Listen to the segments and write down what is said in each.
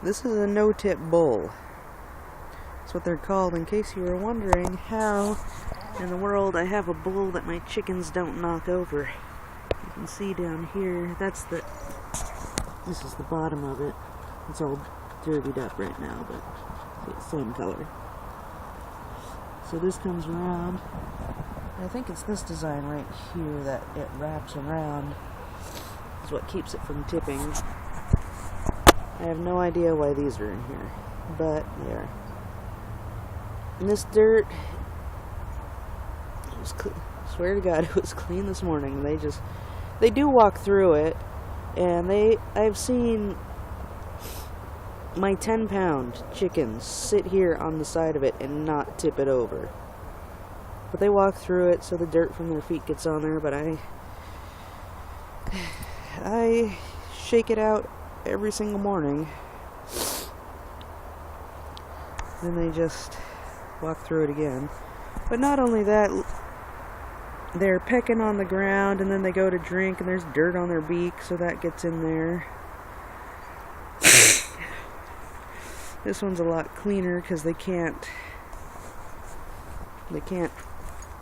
This is a no-tip bull. That's what they're called, in case you were wondering how in the world I have a bull that my chickens don't knock over. You can see down here, this is the bottom of it. It's all dirtied up right now, but it's the same color. So this comes around. I think it's this design right here that it wraps around. Is what keeps it from tipping. I have no idea why these are in here, but they are. And this dirt, swear to God, it was clean this morning. They do walk through it, and I've seen my 10-pound chickens sit here on the side of it and not tip it over. But they walk through it so the dirt from their feet gets on there, but I shake it out every single morning. Then they just walk through it again. But not only that, they're pecking on the ground, and then they go to drink and there's dirt on their beak, so that gets in there. This one's a lot cleaner because they can't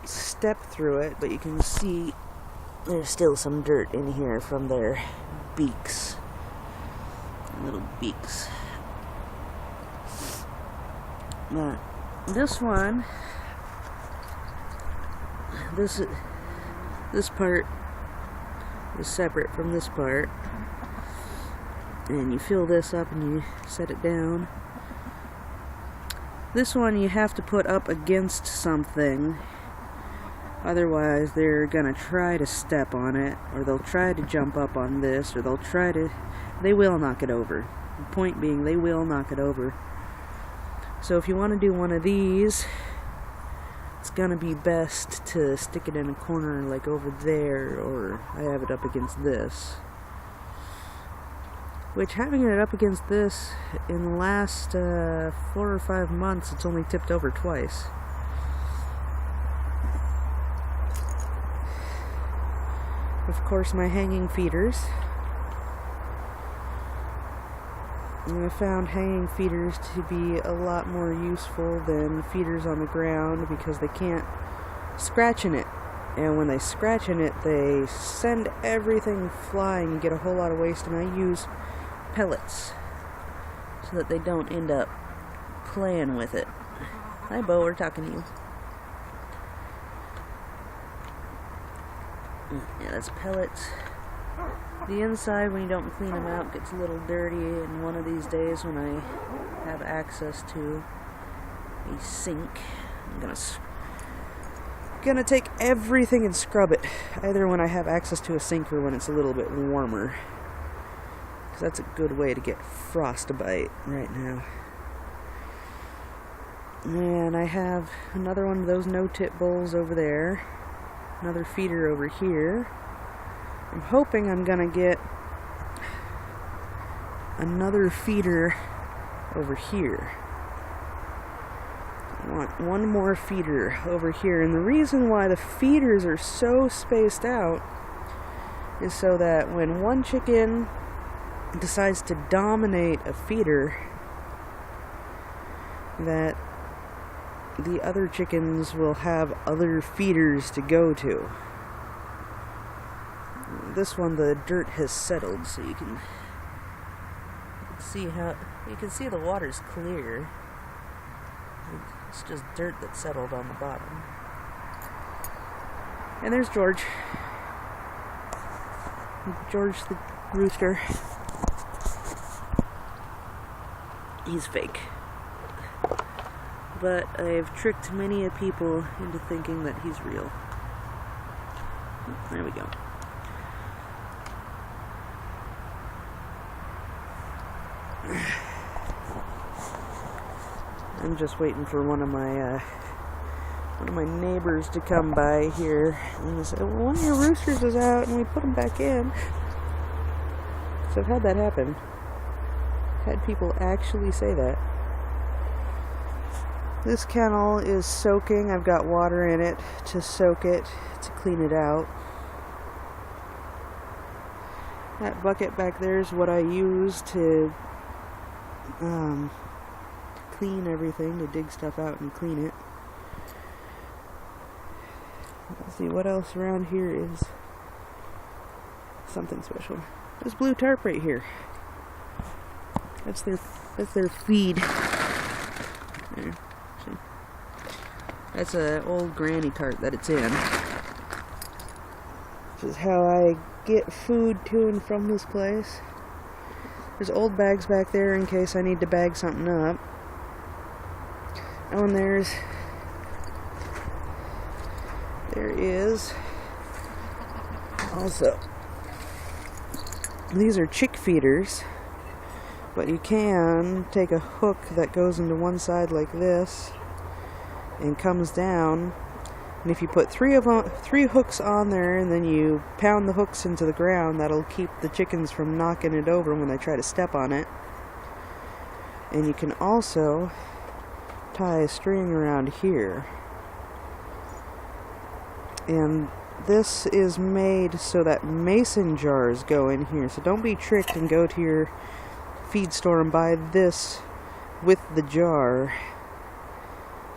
step through it, but you can see there's still some dirt in here from their beaks. Little beaks. Now, this one, this part is separate from this part, and you fill this up and you set it down. This one you have to put up against something, otherwise they're gonna try to step on it, or they'll try to jump up on this, or they will knock it over. The point being, they will knock it over. So if you want to do one of these, it's gonna be best to stick it in a corner like over there, or I have it up against this. Which, having it up against this, in the last 4 or 5 months, it's only tipped over twice. Of course, my hanging feeders. And I found hanging feeders to be a lot more useful than feeders on the ground because they can't scratch in it. And when they scratch in it, they send everything flying. You get a whole lot of waste, and I use pellets so that they don't end up playing with it. Hi, Bo, we're talking to you. Yeah, that's pellets. The inside, when you don't clean them out, gets a little dirty, and one of these days when I have access to a sink, I'm gonna take everything and scrub it, either when I have access to a sink or when it's a little bit warmer. That's a good way to get frostbite right now. And I have another one of those no-tip bowls over there. Another feeder over here. I'm hoping I'm gonna get another feeder over here. I want one more feeder over here. And the reason why the feeders are so spaced out is so that when one chicken decides to dominate a feeder, that the other chickens will have other feeders to go to. This one, the dirt has settled, so you can see the water's clear. It's just dirt that's settled on the bottom. And there's George. George the rooster. He's fake. But I've tricked many a people into thinking that he's real. There we go. I'm just waiting for one of my neighbors to come by here and say, well, one of your roosters is out, and we put them back in. So I've had that happen. I've had people actually say that. This kennel is soaking. I've got water in it to soak it, to clean it out. That bucket back there is what I use to clean everything, to dig stuff out and clean it. Let's see what else around here is something special. This blue tarp right here. That's their feed. There, see? That's an old granny cart that it's in. This is how I get food to and from this place. There's old bags back there in case I need to bag something up. Oh, and there is also, these are chick feeders, but you can take a hook that goes into one side like this and comes down, and if you put three hooks on there and then you pound the hooks into the ground, that'll keep the chickens from knocking it over when they try to step on it. And you can also tie a string around here, and this is made so that mason jars go in here, so don't be tricked and go to your feed store and buy this with the jar,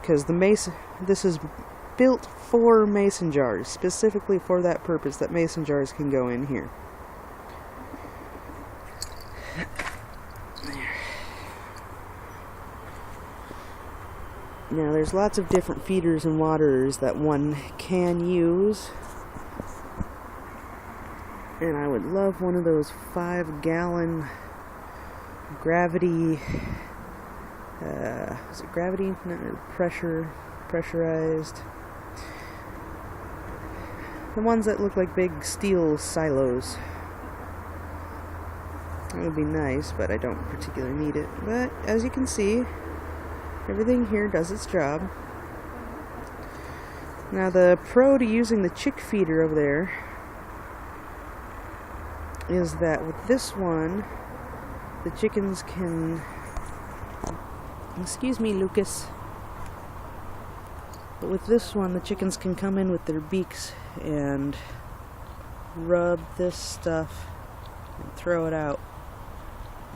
because this is built for mason jars, specifically for that purpose, that mason jars can go in here. Now, there's lots of different feeders and waterers that one can use, and I would love one of those 5-gallon gravity, is it gravity? No, pressurized. The ones that look like big steel silos. That would be nice, but I don't particularly need it. But, as you can see, everything here does its job. Now, the pro to using the chick feeder over there is that with this one, the chickens can... Excuse me, Lucas. But with this one, the chickens can come in with their beaks and rub this stuff and throw it out.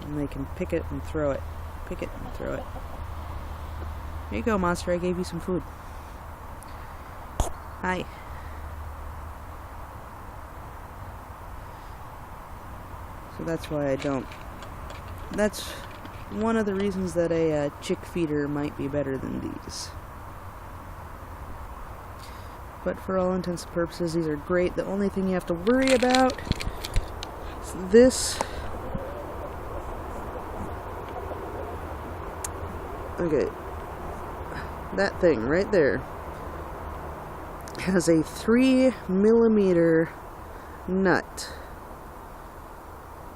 And they can pick it and throw it. Pick it and throw it. Here you go, monster. I gave you some food. Hi. So that's why I don't... That's one of the reasons that a chick feeder might be better than these. But for all intents and purposes, these are great. The only thing you have to worry about is this. Okay. That thing right there has a 3mm nut.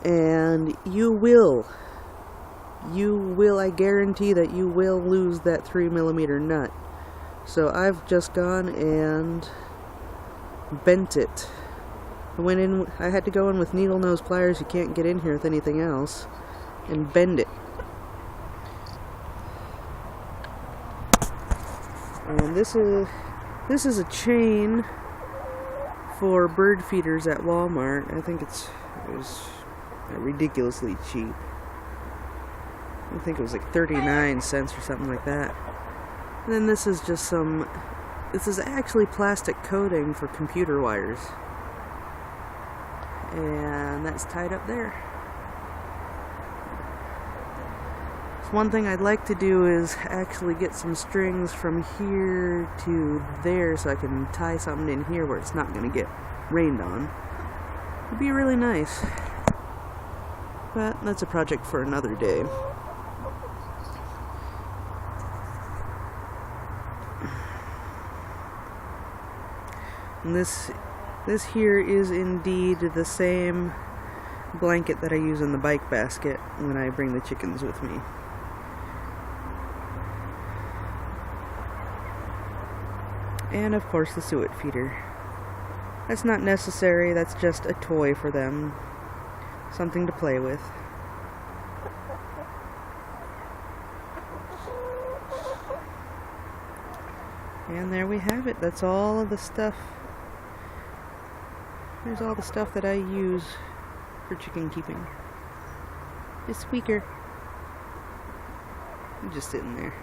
And you will, I guarantee that you will lose that 3mm nut. So I've just gone and bent it. I had to go in with needle nose pliers, you can't get in here with anything else, and bend it. And this is a chain for bird feeders at Walmart. I think it was ridiculously cheap. I think it was like 39 cents or something like that. And then this is just this is actually plastic coating for computer wires. And that's tied up there. So one thing I'd like to do is actually get some strings from here to there so I can tie something in here where it's not going to get rained on. It'd be really nice. But that's a project for another day. And this here is indeed the same blanket that I use in the bike basket when I bring the chickens with me. And of course the suet feeder. That's not necessary, that's just a toy for them. Something to play with. And there we have it. That's all of the stuff. Here's all the stuff that I use for chicken keeping. It's Squeaker. He's just sitting there.